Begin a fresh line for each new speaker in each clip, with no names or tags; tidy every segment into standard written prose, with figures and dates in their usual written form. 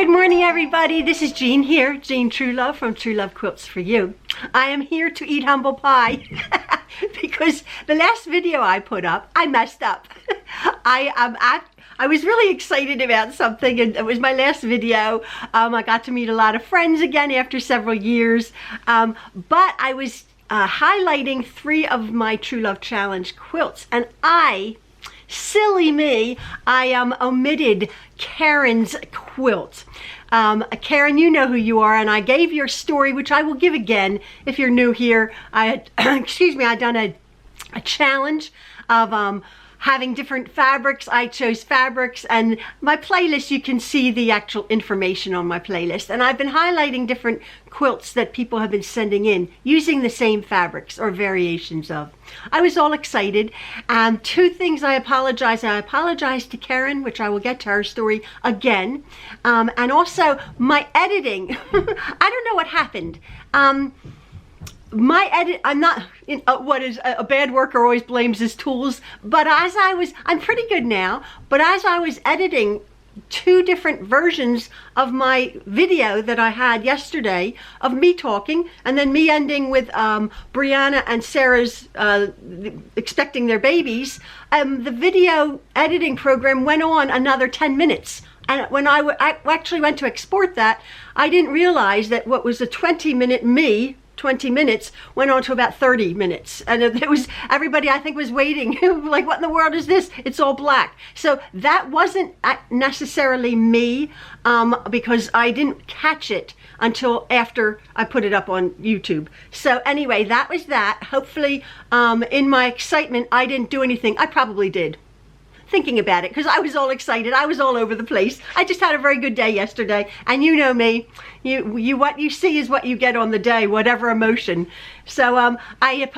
Good morning, everybody. This is Jean here, Jean Truelove from Truelove Quilts for You. I am here to eat humble pie because the last video I put up, I messed up. I was really excited about something, and it was my last video. I got to meet a lot of friends again after several years, but I was highlighting 3 of my Truelove Challenge quilts, and silly me, I omitted Karen's quilt. Karen, you know who you are, and I gave your story, which I will give again if you're new here. Excuse me, I done a challenge of having different fabrics. I chose fabrics, and my playlist, you can see the actual information on my playlist. And I've been highlighting different quilts that people have been sending in using the same fabrics or variations of. I was all excited. 2 things I apologize. I apologize to Karen, which I will get to her story again. And also my editing. I don't know what happened. My edit, I'm not, what is a bad worker always blames his tools, but I'm pretty good now, but as I was editing 2 different versions of my video that I had yesterday of me talking, and then me ending with Brianna and Sarah's expecting their babies, the video editing program went on another 10 minutes. And when I actually went to export that, I didn't realize that what was a 20 minutes went on to about 30 minutes, and it was everybody I think was waiting like, what in the world is this? It's all black. So that wasn't necessarily me, because I didn't catch it until after I put it up on YouTube. So anyway, that was that. Hopefully in my excitement I didn't do anything. I probably did, thinking about it, because I was all excited. I was all over the place. I just had a very good day yesterday, and you know me, what you see is what you get on the day, whatever emotion. So I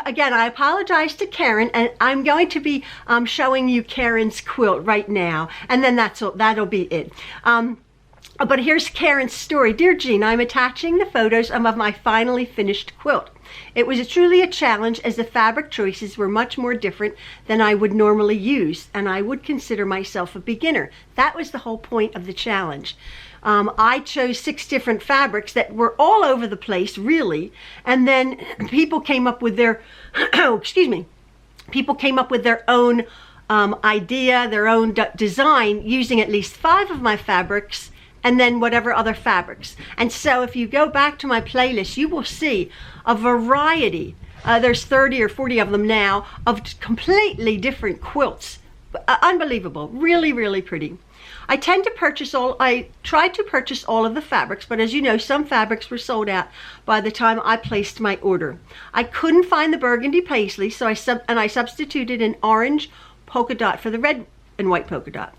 apologize to Karen, and I'm going to be showing you Karen's quilt right now, and then that'll be it. But here's Karen's story. Dear Jean, I'm attaching the photos of my finally finished quilt. It was truly a challenge, as the fabric choices were much more different than I would normally use, and I would consider myself a beginner. That was the whole point of the challenge. I chose 6 different fabrics that were all over the place, really, and then people came up with their, people came up with their own idea, their own design, using at least 5 of my fabrics, and then whatever other fabrics. And so if you go back to my playlist, you will see a variety, there's 30 or 40 of them now, of completely different quilts. Unbelievable, really, really pretty. I tried to purchase all of the fabrics, but as you know, some fabrics were sold out by the time I placed my order. I couldn't find the burgundy paisley, so I substituted an orange polka dot for the red and white polka dot.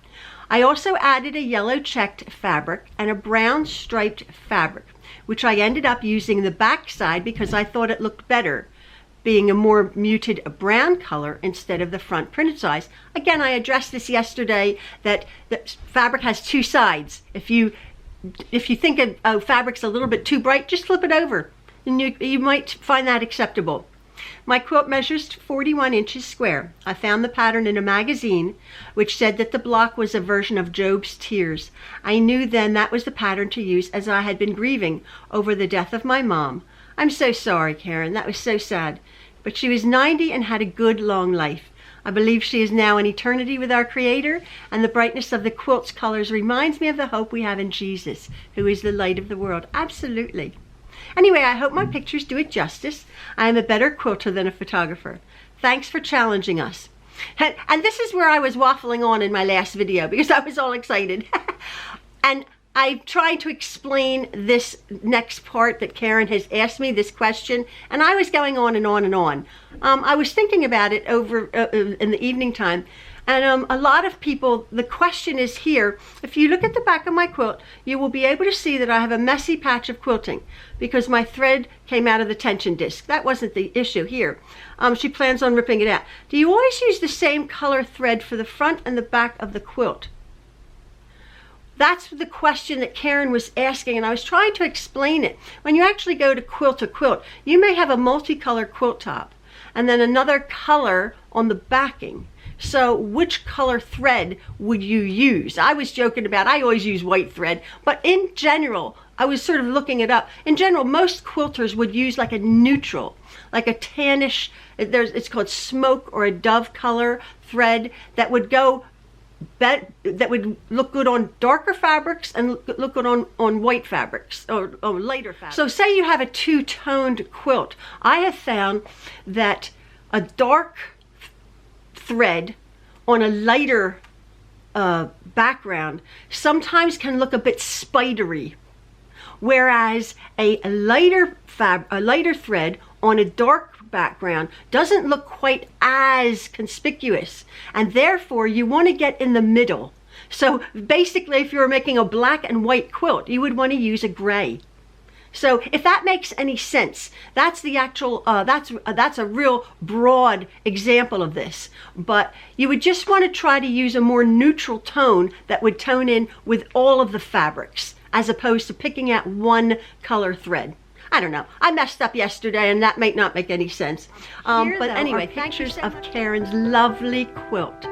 I also added a yellow checked fabric and a brown striped fabric, which I ended up using the back side because I thought it looked better, being a more muted brown color instead of the front printed size. Again, I addressed this yesterday, that the fabric has 2 sides. If you think a fabric's a little bit too bright, just flip it over, and you might find that acceptable. My quilt measures 41 inches square. I found the pattern in a magazine which said that the block was a version of Job's tears. I knew then that was the pattern to use, as I had been grieving over the death of my mom. I'm so sorry, Karen. That was so sad. But she was 90 and had a good long life. I believe she is now in eternity with our Creator, and the brightness of the quilt's colors reminds me of the hope we have in Jesus, who is the light of the world. Absolutely. Anyway, I hope my pictures do it justice. I am a better quilter than a photographer. Thanks for challenging us. And this is where I was waffling on in my last video because I was all excited. And I tried to explain this next part that Karen has asked me, this question, and I was going on and on and on. I was thinking about it over in the evening time, and a lot of people, the question is here. If you look at the back of my quilt, you will be able to see that I have a messy patch of quilting because my thread came out of the tension disc. That wasn't the issue here. She plans on ripping it out. Do you always use the same color thread for the front and the back of the quilt? That's the question that Karen was asking, and I was trying to explain it. When you actually go to quilt, you may have a multicolored quilt top and then another color on the backing. So which color thread would you use? I was joking about, I always use white thread, but in general, I was sort of looking it up. In general, most quilters would use like a neutral, like a tannish, it's called smoke or a dove color thread that would go, that would look good on darker fabrics and look good on white fabrics or lighter fabrics. So say you have a two-toned quilt. I have found that a dark thread on a lighter background sometimes can look a bit spidery, whereas a lighter thread on a dark background doesn't look quite as conspicuous, and therefore you want to get in the middle. So basically, if you were making a black and white quilt, you would want to use a gray. So if that makes any sense, that's the actual, that's a real broad example of this. But you would just want to try to use a more neutral tone that would tone in with all of the fabrics, as opposed to picking out one color thread. I don't know. I messed up yesterday and that might not make any sense. But anyway, pictures of Karen's lovely quilt.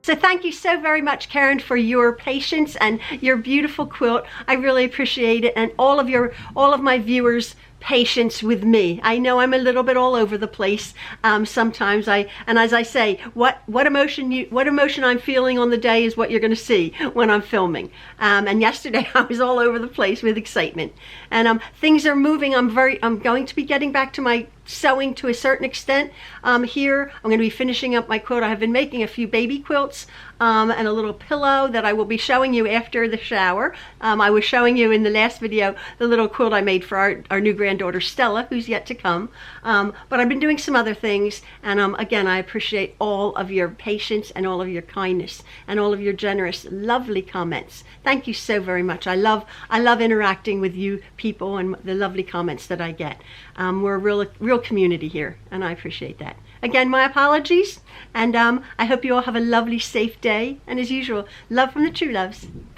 So thank you so very much, Karen, for your patience and your beautiful quilt. I really appreciate it, and all of my viewers' patience with me. I know I'm a little bit all over the place sometimes. And as I say, what emotion I'm feeling on the day is what you're going to see when I'm filming. And yesterday I was all over the place with excitement. And things are moving. I'm going to be getting back to my sewing to a certain extent. Here I'm going to be finishing up my quilt. I have been making a few baby quilts and a little pillow that I will be showing you after the shower. I was showing you in the last video the little quilt I made for our new granddaughter Stella, who's yet to come. But I've been doing some other things, and again, I appreciate all of your patience and all of your kindness and all of your generous, lovely comments. Thank you so very much. I love interacting with you people and the lovely comments that I get. We're a real community here, and I appreciate that. Again, my apologies, and I hope you all have a lovely, safe day. And as usual, love from the Trueloves. Bye.